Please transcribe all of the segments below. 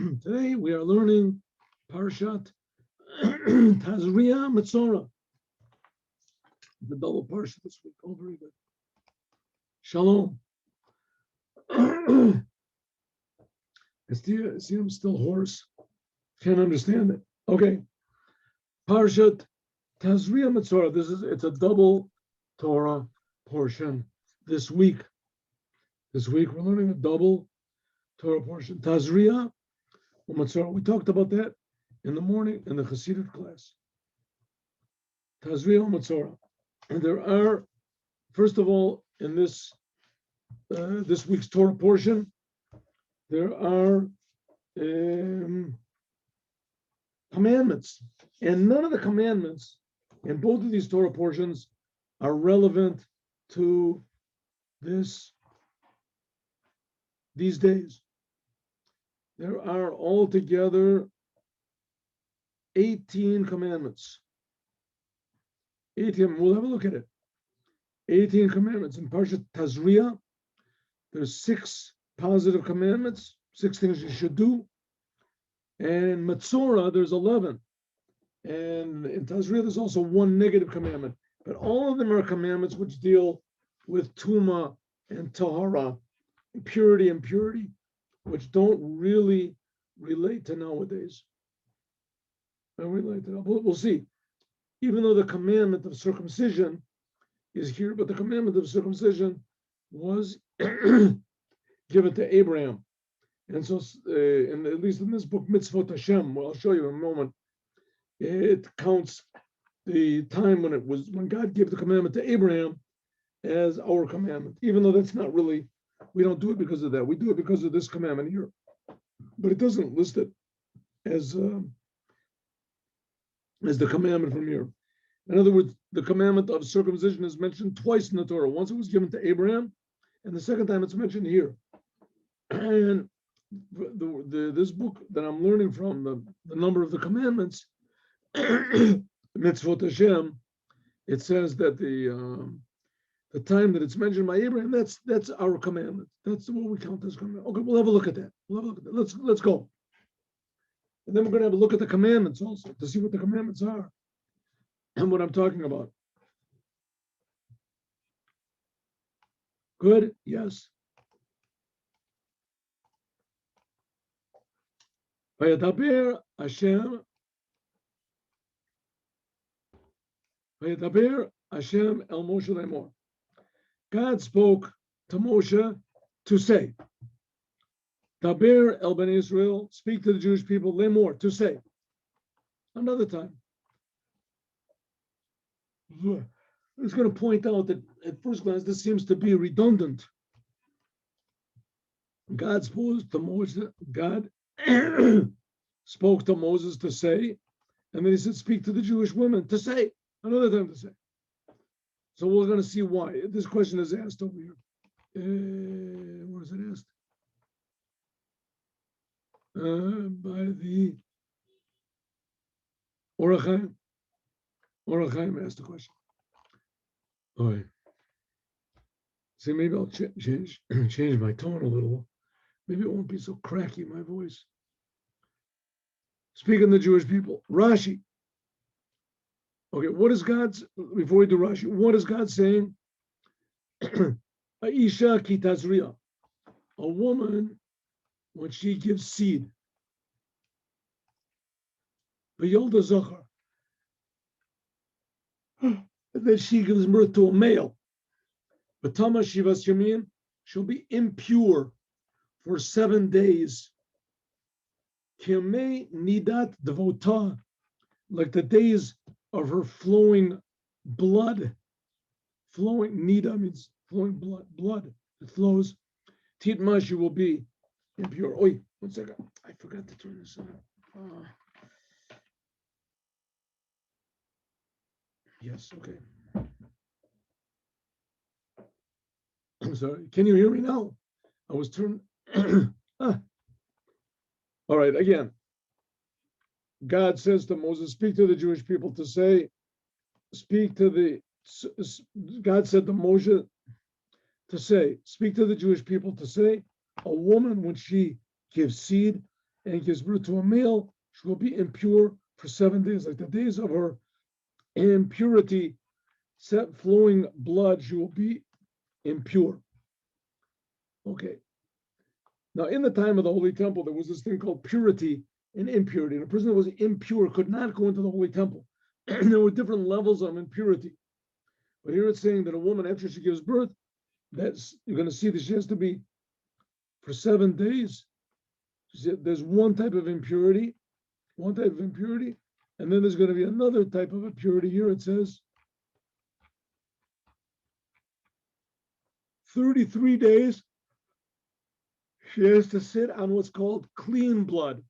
Today we are learning Parshat Tazria Metzora. The double Parsha this week. Oh, very good. Shalom. I see I'm still hoarse. Can't understand it. Okay. Parshat Tazria Metzora. It's a double Torah portion this week. This week we're learning a double Torah portion. Tazria Metzora. We talked about that in the morning in the Hasidic class. Tazria Metzora. And there are, first of all, in this week's Torah portion, there are commandments, and none of the commandments in both of these Torah portions are relevant to these days. There are altogether 18 commandments. 18, we'll have a look at it. 18 commandments. In Parshat Tazria, there's 6 positive commandments, 6 things you should do. And Metzora, there's 11. And in Tazria, there's also 1 negative commandment. But all of them are commandments which deal with Tuma and Tahara, impurity, which don't really relate to nowadays. We'll see. Even though the commandment of circumcision is here, but the commandment of circumcision was given to Abraham. And so, at least in this book, Mitzvot Hashem, well, I'll show you in a moment, it counts the time when God gave the commandment to Abraham as our commandment, even though that's not really, we don't do it because of that. We do it because of this commandment here. But it doesn't list it as the commandment from here. In other words, the commandment of circumcision is mentioned twice in the Torah. Once it was given to Abraham, and the second time it's mentioned here. And this book that I'm learning from, the number of the commandments, Mitzvot Hashem, it says that the time that it's mentioned by Abraham, that's our commandment. That's what we count as commandment. Okay, we'll have a look at that. Let's go. And then we're going to have a look at the commandments also to see what the commandments are and what I'm talking about. Good? Yes. Vayedaber Hashem el Moshe lemor. God spoke to Moshe to say, Daber el Ben Israel, speak to the Jewish people, lemor, to say. Another time. I'm just going to point out that at first glance, this seems to be redundant. God spoke to Moses to say, and then he said, speak to the Jewish women to say, another time to say. So we're going to see why. This question is asked over here. Where is it asked? By the Orachaim. Orachaim asked the question. All right. See, maybe I'll change my tone a little. Maybe it won't be so cracky, my voice. Speaking to the Jewish people, Rashi. Okay, what is God's, before we do Rashi, what is God saying? Aisha ki tazria, a woman, when she gives seed. V'yolda zachar, and then she gives birth to a male. V'tama shivas yamin, she'll be impure for 7 days. K'yamei nidat devota, like the days of her flowing blood. Flowing, nida means flowing blood. It flows. Titma, she will be impure. Oi, 1 second. I forgot to turn this on. Yes, okay. I'm sorry. Can you hear me now? I was turned. All right, again. God says to Moses, speak to the Jewish people to say, God said to Moshe to say, speak to the Jewish people to say, a woman, when she gives seed, and gives birth to a male, she will be impure for 7 days. Like the days of her impurity, set flowing blood, she will be impure. Okay. Now, in the time of the Holy Temple, there was this thing called purity and impurity. And a person that was impure could not go into the Holy Temple. And there were different levels of impurity. But here it's saying that a woman, after she gives birth, that's you're going to see that she has to be for 7 days. There's one type of impurity, and then there's going to be another type of impurity. Here it says 33 days. She has to sit on what's called clean blood.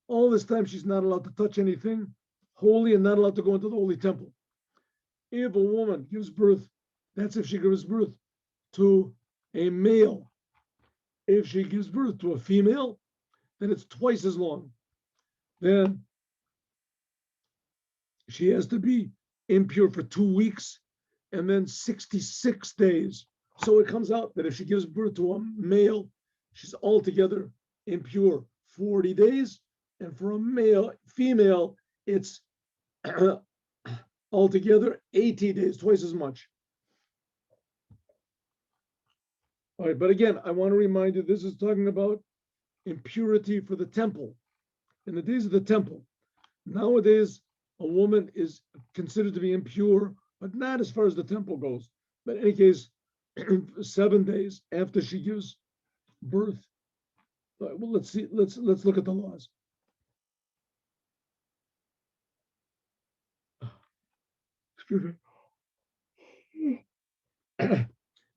All this time, she's not allowed to touch anything holy and not allowed to go into the Holy Temple. If a woman gives birth, that's if she gives birth to a male. If she gives birth to a female, then it's twice as long. Then she has to be impure for 2 weeks and then 66 days. So it comes out that if she gives birth to a male, she's altogether impure 40 days. And for a female, it's altogether 80 days, twice as much. All right, but again, I want to remind you, this is talking about impurity for the temple. In the days of the temple, nowadays, a woman is considered to be impure, but not as far as the temple goes. But in any case, 7 days after she gives birth. Well, let's see. Let's look at the laws. Excuse me.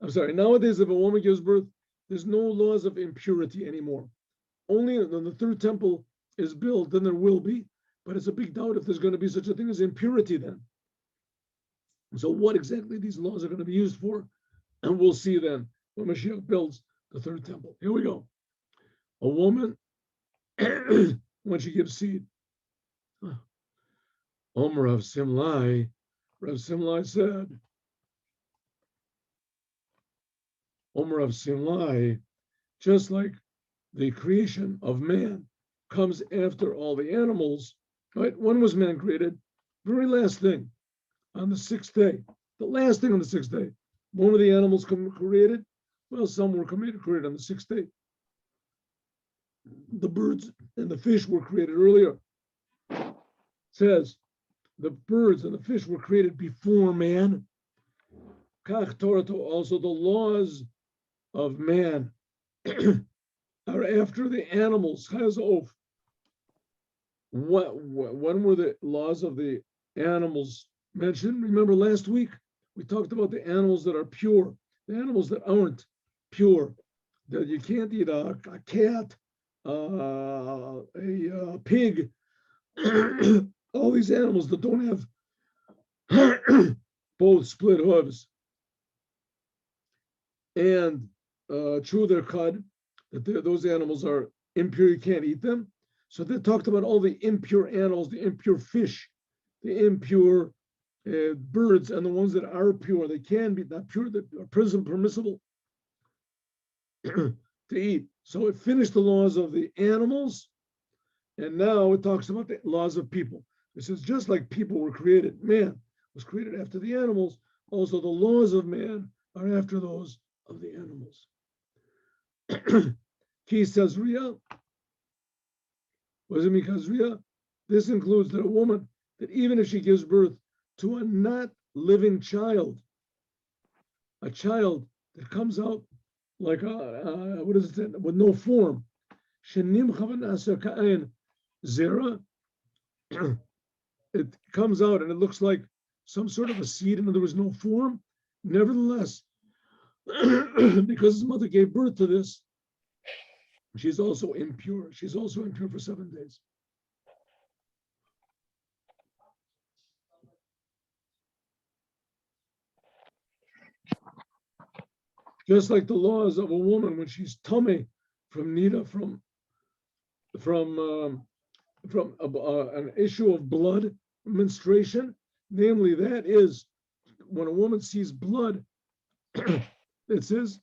I'm sorry. Nowadays, if a woman gives birth, there's no laws of impurity anymore. Only when the third temple is built, then there will be. But it's a big doubt if there's going to be such a thing as impurity then. So what exactly these laws are going to be used for, and we'll see then when Mashiach builds the third temple. Here we go. A woman, when she gives seed, Rav Simlai said, Rav Simlai, just like the creation of man comes after all the animals, right? When was man created? Very last thing, on the 6th day. The last thing on the 6th day. When were the animals created? Well, some were created on the 6th day. The birds and the fish were created earlier. It says the birds and the fish were created before man. Kach Torah, also the laws of man are after the animals. When were the laws of the animals mentioned? Remember last week we talked about the animals that are pure, the animals that aren't pure, that you can't eat a cat, a pig, all these animals that don't have both split hooves and chew their cud, that those animals are impure, you can't eat them. So they talked about all the impure animals, the impure fish, the impure birds, and the ones that are pure. They can be not pure, that are permissible to eat. So it finished the laws of the animals, and now it talks about the laws of people. It says just like people were created, man was created after the animals, also the laws of man are after those of the animals. Ki says Ria. What does it mean, Kazria? This includes that a woman, that even if she gives birth to a not living child, a child that comes out like what is it, with no form, zera, it comes out and it looks like some sort of a seed and there was no form. Nevertheless, because his mother gave birth to this, she's also impure. She's also impure for 7 days. Just like the laws of a woman when she's tummy from nida, from an issue of blood, menstruation, namely that is when a woman sees blood, it says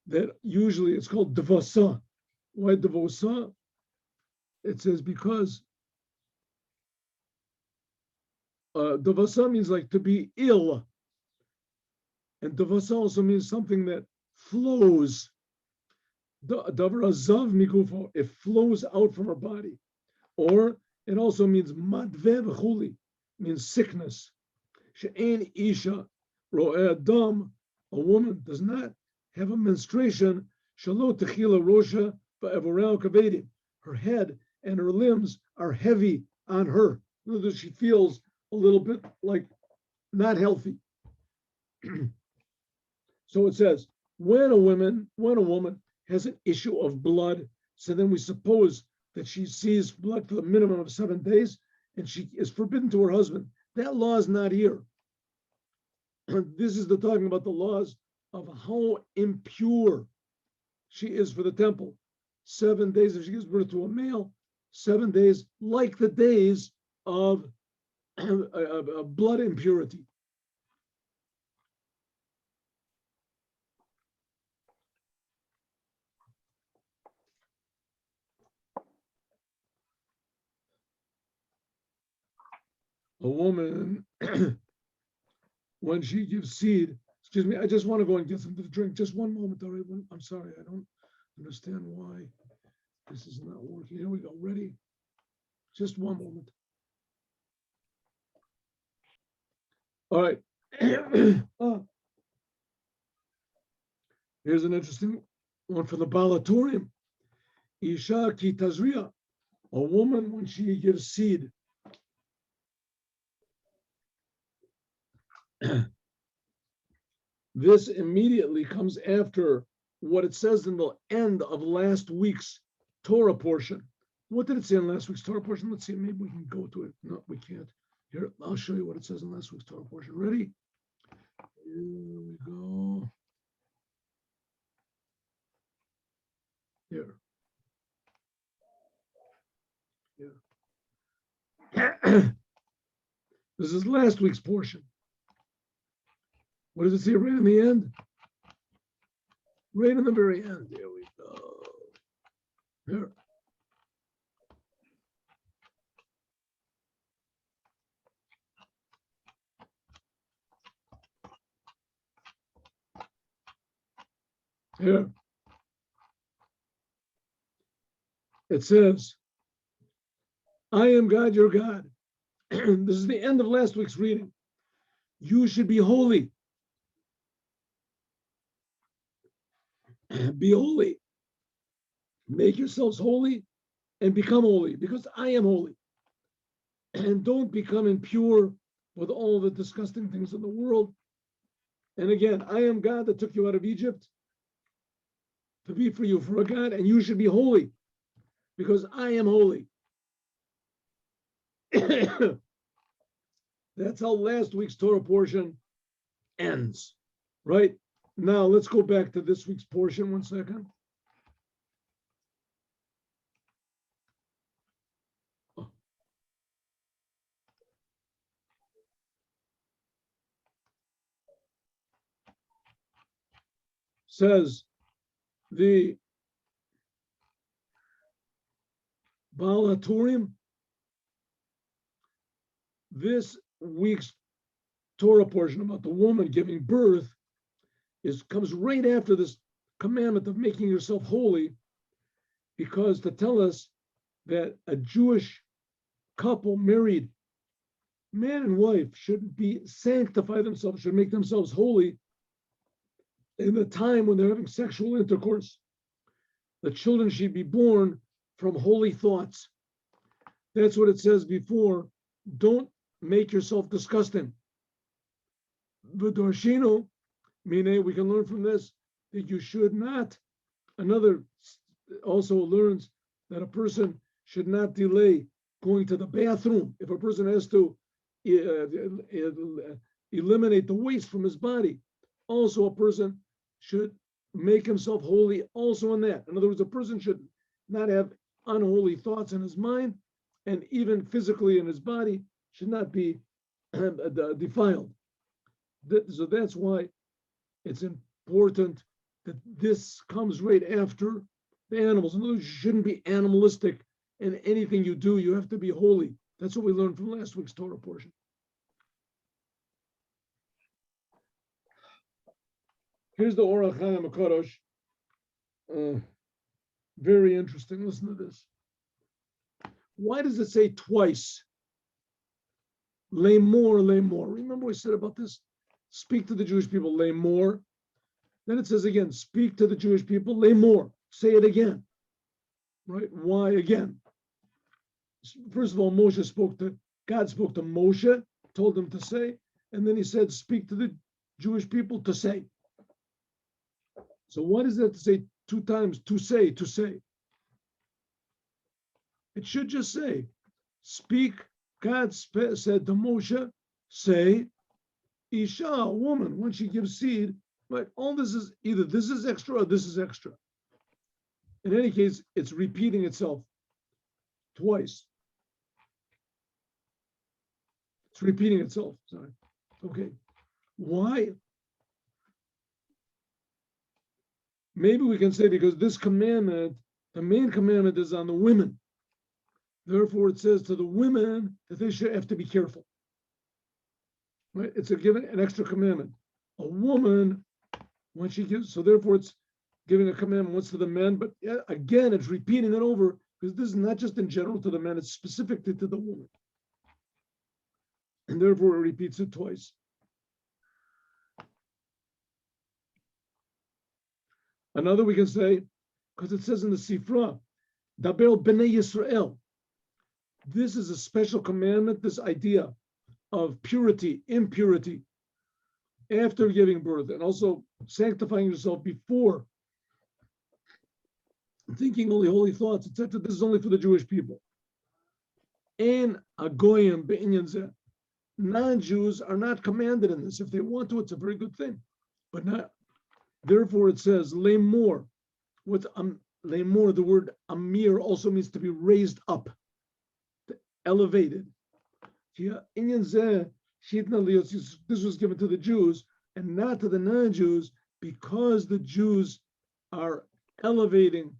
that usually it's called devasa. Why devasa? it says because davasa means like to be ill, and davasa also means something that flows. Davar azav migufo, it flows out from her body, or it also means madve v'chuli, means sickness. She'en isha ro'eh dam, a woman does not have a menstruation. Shalo techila rosha va'evorel kavedi. Her head and her limbs are heavy on her. In other words, she feels a little bit like not healthy. So it says, when a woman has an issue of blood, so then we suppose that she sees blood for the minimum of 7 days, and she is forbidden to her husband. That law is not here. This is the talking about the laws of how impure she is for the temple. 7 days if she gives birth to a male, 7 days like the days of blood impurity. A woman, when she gives seed, excuse me, I just want to go and get something to drink. Just one moment, all right? I'm sorry, I don't understand why this is not working. Here we go, ready? Just one moment. All right. Here's an interesting one for the Balatorium. Isha ki tazriya, a woman when she gives seed. This immediately comes after what it says in the end of last week's Torah portion. What did it say in last week's Torah portion? Let's see, maybe we can go to it. No, we can't. Here, I'll show you what it says in last week's Torah portion. Ready? Here we go. Here. This is last week's portion. What does it say right in the end? Right in the very end. There we go. Here. Here. It says, I am God, your God. This is the end of last week's reading. You should be holy. Be holy. Make yourselves holy and become holy because I am holy. And don't become impure with all the disgusting things in the world. And again, I am God that took you out of Egypt to be for you for a God, and you should be holy because I am holy. That's how last week's Torah portion ends, right? Now let's go back to this week's portion. 1 second. Says the Baal HaTurim, this week's Torah portion about the woman giving birth comes right after this commandment of making yourself holy, because to tell us that a Jewish couple married, man and wife, should be sanctify themselves, should make themselves holy in the time when they're having sexual intercourse. The children should be born from holy thoughts. That's what it says before. Don't make yourself disgusting. V'dorshino, meaning we can learn from this that you should not. Another also learns that a person should not delay going to the bathroom. If a person has to eliminate the waste from his body, also a person should make himself holy also in that. In other words, a person should not have unholy thoughts in his mind, and even physically in his body should not be defiled. So that's why it's important that this comes right after the animals. In other words, you shouldn't be animalistic and anything you do, you have to be holy. That's what we learned from last week's Torah portion. Here's the Orach Chaim HaKadosh. Very interesting. Listen to this. Why does it say twice? Lay more, lay more. Remember we said about this? Speak to the Jewish people, lay more. Then it says again, speak to the Jewish people, lay more. Say it again. Right? Why again? First of all, God spoke to Moshe, told him to say, and then he said, speak to the Jewish people to say. So why does that to say two times, to say, to say? It should just say, speak. God said to Moshe, say, Isha, a woman, when she gives seed, right? All this is either this is extra or this is extra. In any case, it's repeating itself twice. It's repeating itself. Sorry. Okay. Why? Maybe we can say because this commandment, the main commandment is on the women. Therefore, it says to the women that they should have to be careful. Right? It's an extra commandment. A woman, when she gives, so therefore it's giving a commandment once to the men, but again, it's repeating it over because this is not just in general to the men, it's specifically to the woman. And therefore, it repeats it twice. Another we can say, because it says in the Sifra, Dabel B'nai Yisrael. This is a special commandment, this idea of purity, impurity, after giving birth, and also sanctifying yourself before thinking only holy thoughts, etc. This is only for the Jewish people. And Agoyim Be'inyan Zeh. Non-Jews are not commanded in this. If they want to, it's a very good thing. But not. Therefore, it says, lay more. What's lay more? The word amir also means to be raised up, elevated. This was given to the Jews and not to the non-Jews because the Jews are elevating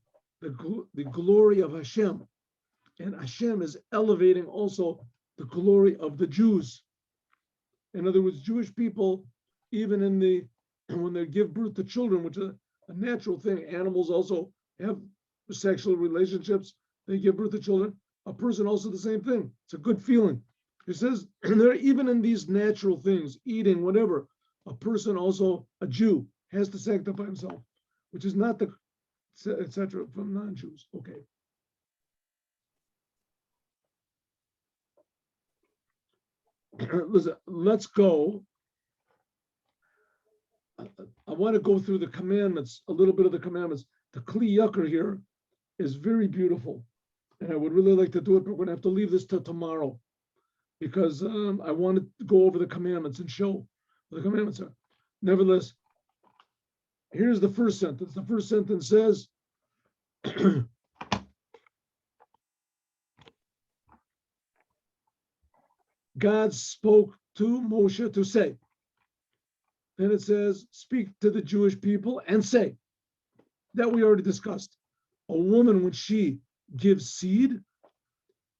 the glory of Hashem. And Hashem is elevating also the glory of the Jews. In other words, Jewish people, even when they give birth to children, which is a natural thing, animals also have sexual relationships, they give birth to children. A person also the same thing. It's a good feeling. It says, even in these natural things, eating, whatever, a person also, a Jew, has to sanctify himself, which is not the, etc. from non-Jews. Okay. Listen, let's go. I want to go through the commandments, a little bit of the commandments. The Kli Yakar here is very beautiful. And I would really like to do it, but we're going to have to leave this till tomorrow because I want to go over the commandments and show what the commandments are. Nevertheless, here's the first sentence. The first sentence says, God spoke to Moshe to say. Then it says, speak to the Jewish people and say. That we already discussed. A woman, when she gives seed,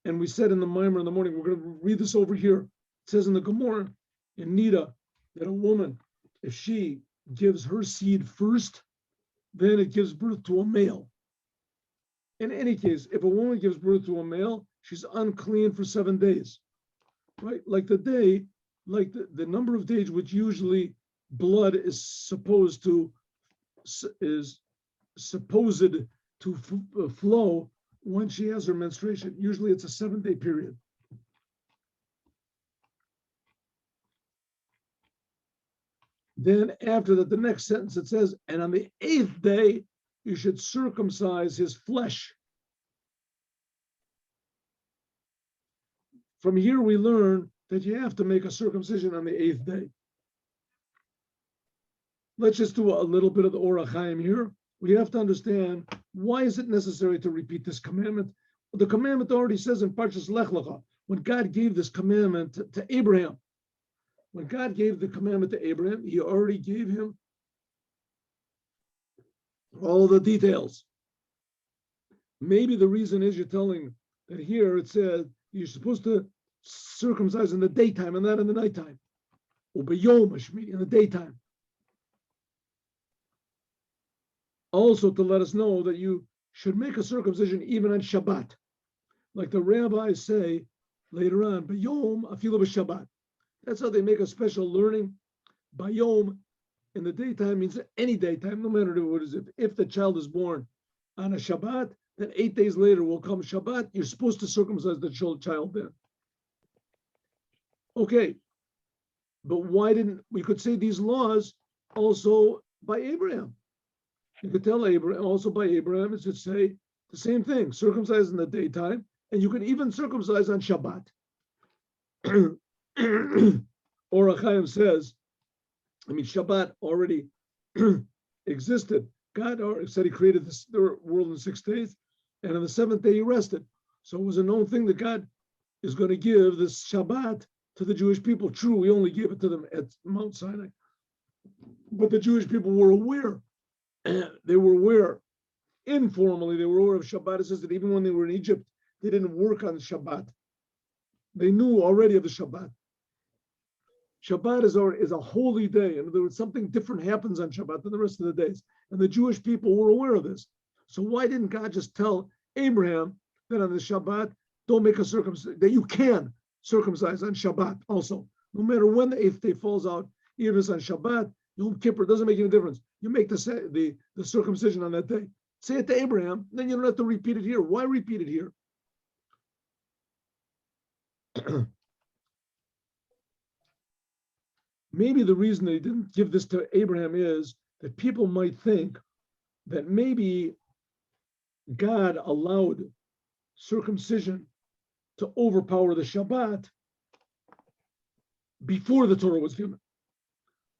and we said in the Mimer in the morning, we're going to read this over here. It says in the Gemara, in Nida, that a woman, if she gives her seed first, then it gives birth to a male. In any case, if a woman gives birth to a male, she's unclean for 7 days. Right? Like the day, like the number of days which usually blood is supposed to flow when she has her menstruation. Usually it's a 7-day period. Then after that, the next sentence, it says, and on the 8th day, you should circumcise his flesh. From here, we learn that you have to make a circumcision on the 8th day. Let's just do a little bit of the Orach Chaim here. We have to understand, why is it necessary to repeat this commandment? The commandment already says in Parshas Lech Lecha, when God gave this commandment to Abraham, when God gave the commandment to Abraham, he already gave him all the details. Maybe the reason is you're telling that here it says you're supposed to circumcise in the daytime and not in the nighttime. In the daytime. Also to let us know that you should make a circumcision even on Shabbat. Like the rabbis say later on, Bayom afilu b'Shabbat. That's how they make a special learning. Bayom in the daytime means any daytime, no matter what it is. If the child is born on a Shabbat, then 8 days later will come Shabbat. You're supposed to circumcise the child then. Okay, but why didn't we could say these laws also by Abraham? You could tell Abraham also by Abraham. It should say the same thing: circumcise in the daytime, and you can even circumcise on Shabbat. Or Chaim says, Shabbat already existed. God said He created the world in 6 days, and on the 7th day He rested. So it was a known thing that God is going to give this Shabbat to the Jewish people. True, we only gave it to them at Mount Sinai, but the Jewish people were aware. They were aware. Informally, they were aware of Shabbat. It says that even when they were in Egypt, they didn't work on Shabbat. They knew already of the Shabbat. Shabbat is a holy day. In other words, something different happens on Shabbat than the rest of the days. And the Jewish people were aware of this. So why didn't God just tell Abraham that on the Shabbat, don't make a circumcision, that you can circumcise on Shabbat also. No matter when the 8th day falls out, even if it's on Shabbat, Yom Kippur, doesn't make any difference. You make the circumcision on that day. Say it to Abraham, then you don't have to repeat it here. Why repeat it here? Maybe the reason they didn't give this to Abraham is that people might think that maybe God allowed circumcision to overpower the Shabbat before the Torah was given.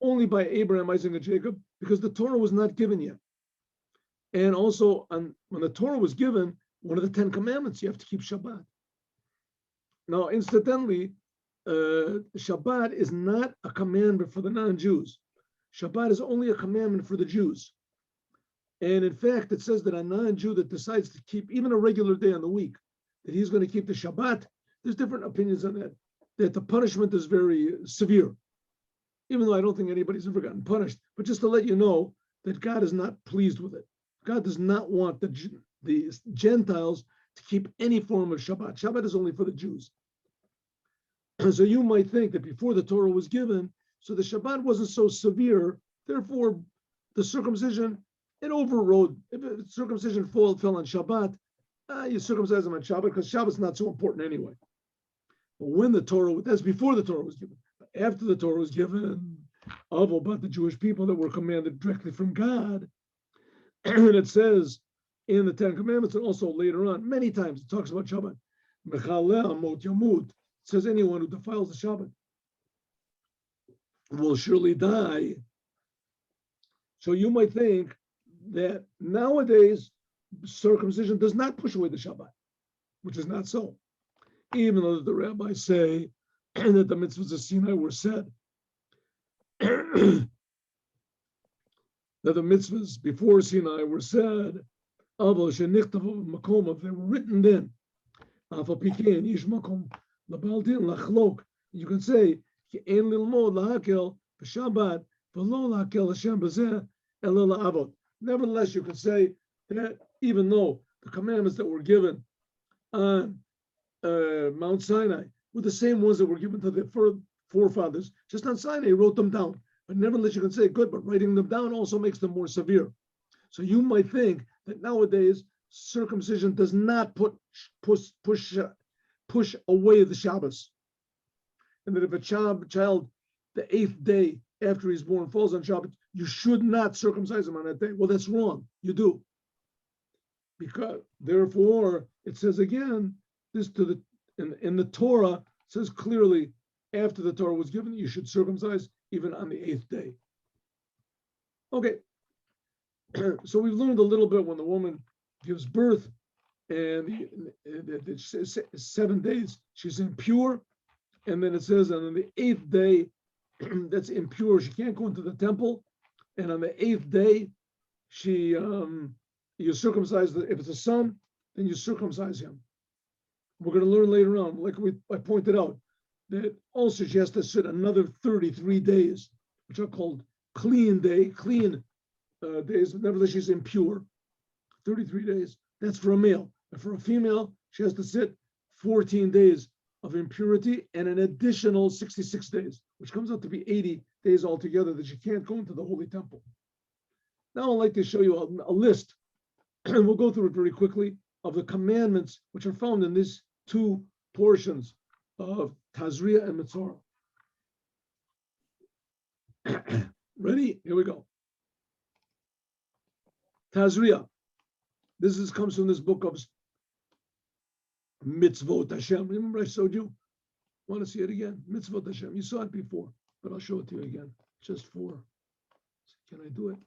Only by Abraham, Isaac, and Jacob, because the Torah was not given yet. And also, when the Torah was given, one of the 10 commandments, you have to keep Shabbat. Now, incidentally, Shabbat is not a commandment for the non-Jews. Shabbat is only a commandment for the Jews. And in fact, it says that a non-Jew that decides to keep even a regular day on the week, that he's going to keep the Shabbat, there's different opinions on that the punishment is very severe. Even though I don't think anybody's ever gotten punished, but just to let you know that God is not pleased with it. God does not want the Gentiles to keep any form of Shabbat. Shabbat is only for the Jews. So you might think that before the Torah was given, so the Shabbat wasn't so severe, therefore the circumcision, it overrode. If circumcision fell on Shabbat, you circumcise them on Shabbat because Shabbat's not so important anyway. But when the Torah, that's before the Torah was given. After the Torah was given, about the Jewish people that were commanded directly from God, and it says in the 10 Commandments, and also later on, many times it talks about Shabbat. It says anyone who defiles the Shabbat will surely die. So you might think that nowadays circumcision does not push away the Shabbat, which is not so. Even though the rabbis say that the mitzvahs of Sinai were said, that the mitzvahs before Sinai were said, they were written then. You can say, nevertheless, you can say that even though the commandments that were given on Mount Sinai were the same ones that were given to the forefathers, just on Sinai, he wrote them down. But nevertheless, you can say, good, but writing them down also makes them more severe. So you might think that nowadays circumcision does not push away the Shabbos, and that if a child, the 8th day after he's born, falls on Shabbat, you should not circumcise him on that day. Well, that's wrong. You do, because therefore it says again, this in the Torah says clearly, after the Torah was given, you should circumcise even on the 8th day. Okay. So we've learned a little bit when the woman gives birth, and it's 7 days she's impure, and then it says, and on the 8th day, that's impure. She can't go into the temple, and on the 8th day, you circumcise. If it's a son, then you circumcise him. We're going to learn later on, like I pointed out, that also she has to sit another 33 days, which are called clean days. Nevertheless, she's impure. 33 days. That's for a male. And for a female, she has to sit 14 days of impurity and an additional 66 days, which comes out to be 80 days altogether that she can't go into the holy temple. Now I'd like to show you a list, and we'll go through it very quickly, of the commandments which are found in these two portions of Tazria and Mitzorah. Ready? Here we go. Tazria. This comes from this book of Mitzvot Hashem. Remember I showed you? Want to see it again? Mitzvot Hashem. You saw it before, but I'll show it to you again. Just for. Can I do it?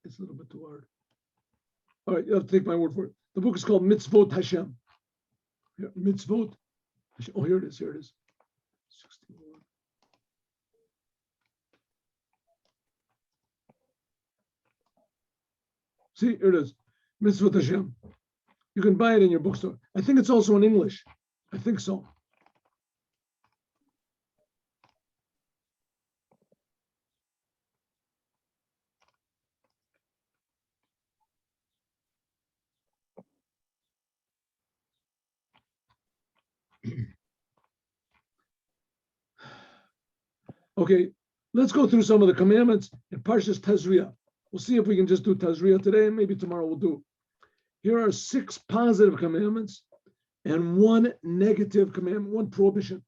It's a little bit too hard. All right, you have to take my word for it. The book is called Mitzvot Hashem. Here, Mitzvot Hashem. Oh, here it is. Here it is. 61. See, here it is. Mitzvot Hashem. You can buy it in your bookstore. I think it's also in English. I think so. Okay, let's go through some of the commandments in Parshas Tazria. We'll see if we can just do Tazria today, and maybe tomorrow we'll do. Here are 6 positive commandments and 1 negative commandment, 1 prohibition.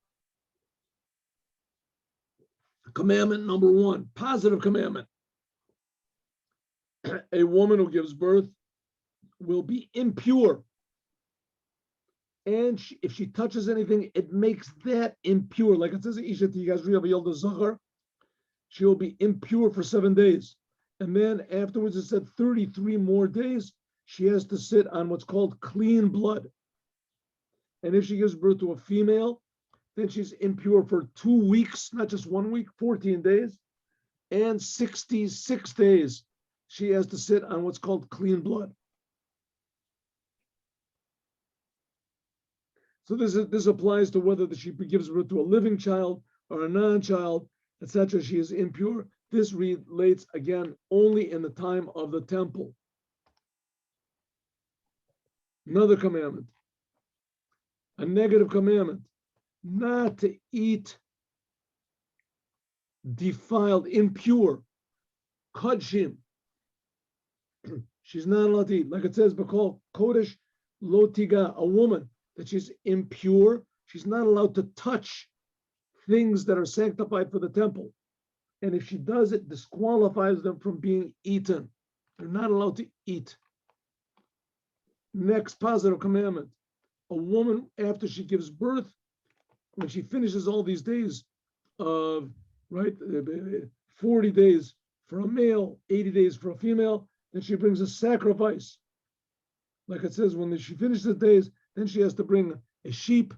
Commandment number 1, positive commandment. A woman who gives birth will be impure. And if she touches anything, it makes that impure. Like it says, she will be impure for 7 days. And then afterwards, it said 33 more days, she has to sit on what's called clean blood. And if she gives birth to a female, then she's impure for 2 weeks, not just 1 week, 14 days, and 66 days. She has to sit on what's called clean blood. So this applies to whether she gives birth to a living child or a non-child, etc. She is impure. This relates, again, only in the time of the temple. Another commandment, a negative commandment, not to eat defiled, impure, kodshim. She's not allowed to eat. Like it says, B'kol Kodesh Lo Tiga, a woman, that she's impure. She's not allowed to touch things that are sanctified for the temple. And if she does, it disqualifies them from being eaten. They're not allowed to eat. Next positive commandment. A woman, after she gives birth, when she finishes all these days of, 40 days for a male, 80 days for a female, then she brings a sacrifice. Like it says, when she finishes the days, then she has to bring a sheep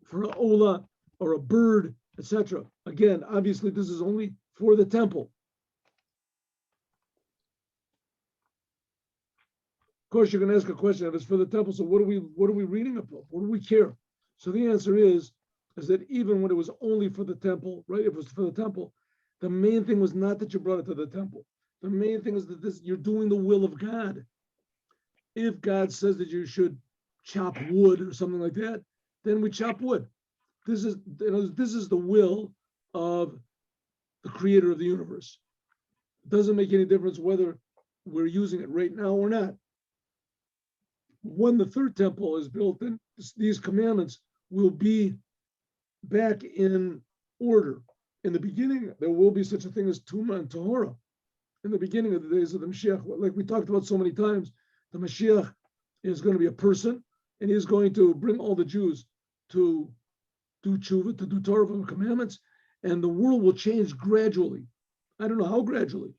for an olah or a bird, etc. Again, obviously, this is only for the temple. Of course, you're going to ask a question: if it's for the temple, so what are we reading about? What do we care? So the answer is that even when it was only for the temple, right? If it was for the temple, the main thing was not that you brought it to the temple. The main thing is that you're doing the will of God. If God says that you should chop wood or something like that, then we chop wood. This is the will of the creator of the universe. It doesn't make any difference whether we're using it right now or not. When the third temple is built, then these commandments will be back in order. In the beginning, there will be such a thing as Tuma and Tahora. In the beginning of the days of the Mashiach, like we talked about so many times, the Mashiach is going to be a person, and he's going to bring all the Jews to do tshuva, to do Torah and commandments, and the world will change gradually. I don't know how gradually,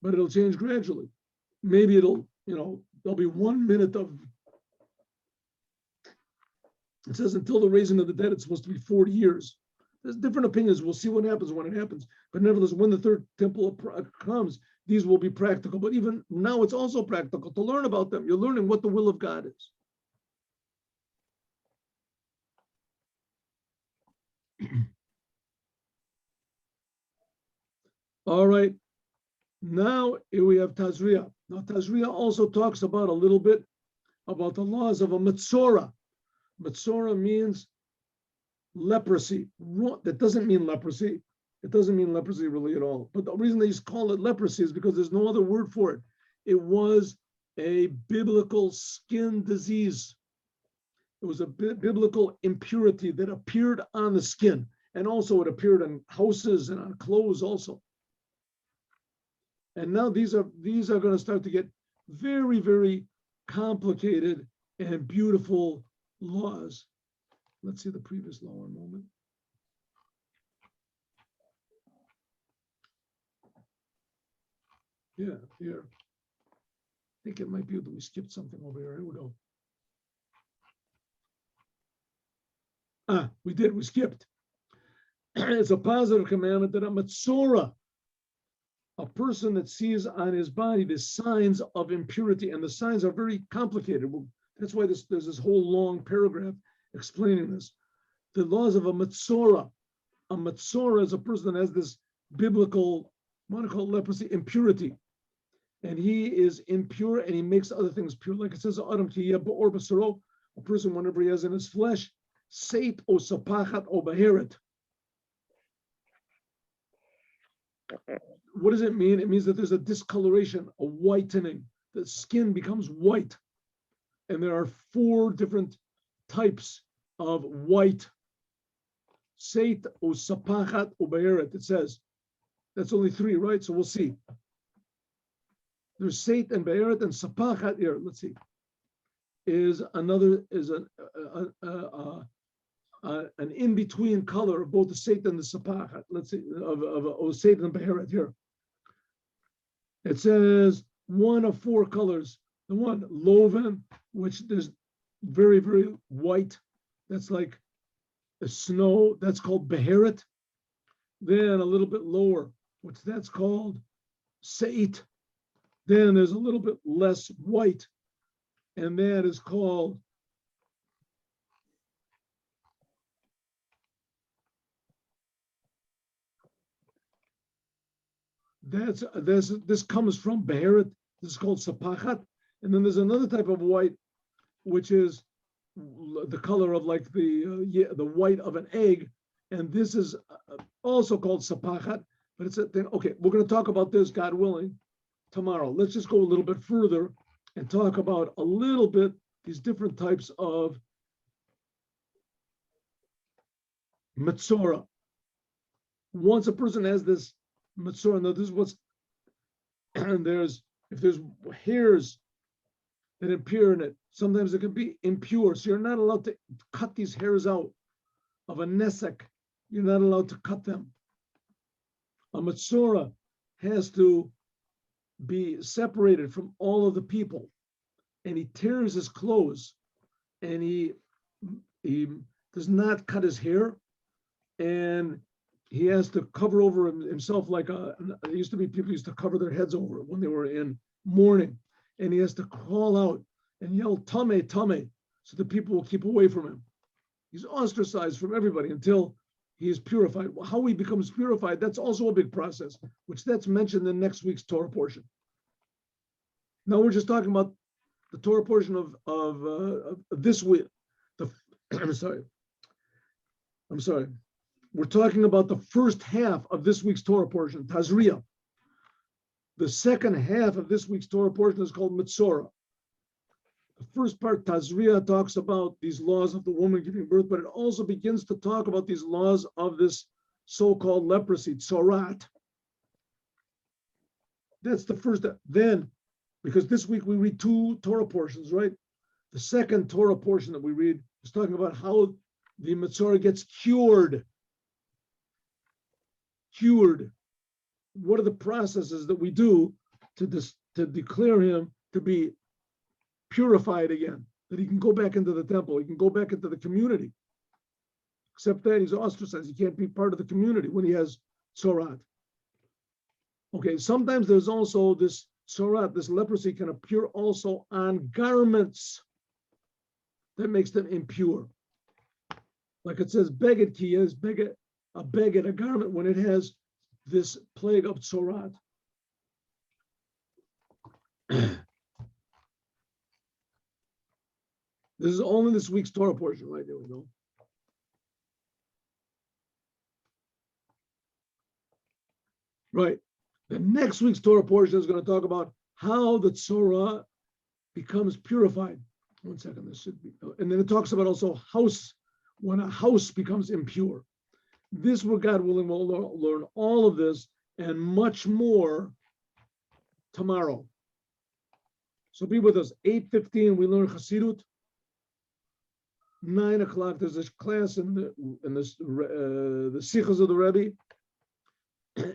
but it'll change gradually. Maybe there'll be 1 minute of, it says until the raising of the dead, it's supposed to be 40 years. There's different opinions. We'll see what happens when it happens. But nevertheless, when the third temple comes, these will be practical. But even now, it's also practical to learn about them. You're learning what the will of God is. All right. Now here we have Tazria. Now Tazria also talks about a little bit about the laws of a Matzora. Matzora means leprosy. That doesn't mean leprosy. It doesn't mean leprosy really at all. But the reason they just call it leprosy is because there's no other word for it. It was a biblical skin disease. It was a biblical impurity that appeared on the skin. And also it appeared on houses and on clothes also. And now these are going to start to get very, very complicated and beautiful laws. Let's see the previous law one moment. Yeah, here. I think it might be that we skipped something over here. Here we go. We did. We skipped. It's a positive commandment that a Matzora, a person that sees on his body the signs of impurity, and the signs are very complicated. That's why there's this whole long paragraph explaining this. The laws of a Matzora. A Matzora is a person that has this biblical, I want to call it leprosy, impurity. And he is impure and he makes other things pure. Like it says, a person, whenever he has in his flesh, Seit o sapachat o baheret. What does it mean? It means that there's a discoloration, a whitening. The skin becomes white. And there are 4 different types of white. Seit o sapachat o baheret, it says. That's only 3, right? So we'll see. There's Seit and Be'eret and Sapachat here. Let's see. Is an in-between color of both the Seit and the Sapachat. Let's see, of Seit and Be'eret here. It says 1 of 4 colors. The one, Loven, which is very, very white. That's like the snow. That's called Beheret. Then a little bit lower, which that's called Seit. Then there's a little bit less white, and that is called this comes from Beheret. This is called Sapachat, and then there's another type of white, which is the color of like the white of an egg, and this is also called Sapachat. But it's a thing. Okay, we're going to talk about this, God willing, tomorrow. Let's just go a little bit further and talk about a little bit these different types of Matzora. Once a person has this Matzora, now this is what's, and if there's hairs that appear in it, sometimes it can be impure. So you're not allowed to cut these hairs out of a nesek. You're not allowed to cut them. A Matzora has to be separated from all of the people, and he tears his clothes, and he does not cut his hair, and he has to cover over himself like there used to be people used to cover their heads over when they were in mourning, and he has to crawl out and yell "Tame, Tame," so the people will keep away from him. He's ostracized from everybody until he is purified. How he becomes purified, that's also a big process, which that's mentioned in next week's Torah portion. Now we're just talking about the Torah portion of this week. I'm sorry. We're talking about the first half of this week's Torah portion, Tazria. The second half of this week's Torah portion is called Matzora. The first part, Tazria, talks about these laws of the woman giving birth, but it also begins to talk about these laws of this so-called leprosy, Tzorat. That's the first. Then, because this week we read 2 Torah portions, right? The second Torah portion that we read is talking about how the Matzora gets cured. Cured. What are the processes that we do to declare him to be purified again, that he can go back into the temple, he can go back into the community. Except that he's ostracized. He can't be part of the community when he has Tzorat. Okay, sometimes there's also this Tzorat, this leprosy can appear also on garments that makes them impure. like it says, beged ki is beged, a beged, a garment, when it has this plague of tzorat. This is only this week's Torah portion, right? There we go. Right. The next week's Torah portion is going to talk about how the Torah becomes purified. One second, this should be, and then it talks about also house, when a house becomes impure. This, will God willing, we'll learn all of this and much more tomorrow. So be with us. 8:15, we learn Chassidut. 9 o'clock, there's this class in the Sichos of the Rebbe.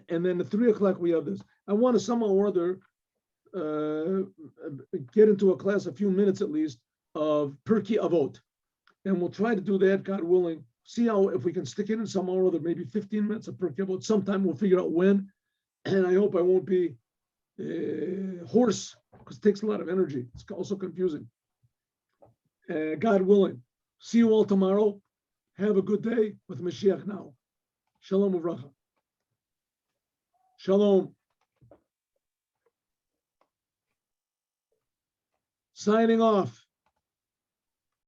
And then at 3 o'clock, we have this. I want to somehow or other get into a class, a few minutes at least, of Pirkei Avot. And we'll try to do that, God willing. See how, if we can stick it in somehow or other, maybe 15 minutes of Pirkei Avot. Sometime we'll figure out when. And I hope I won't be hoarse, because it takes a lot of energy. It's also confusing. God willing. See you all tomorrow. Have a good day with Mashiach now. Shalom uvracha. Shalom. Signing off.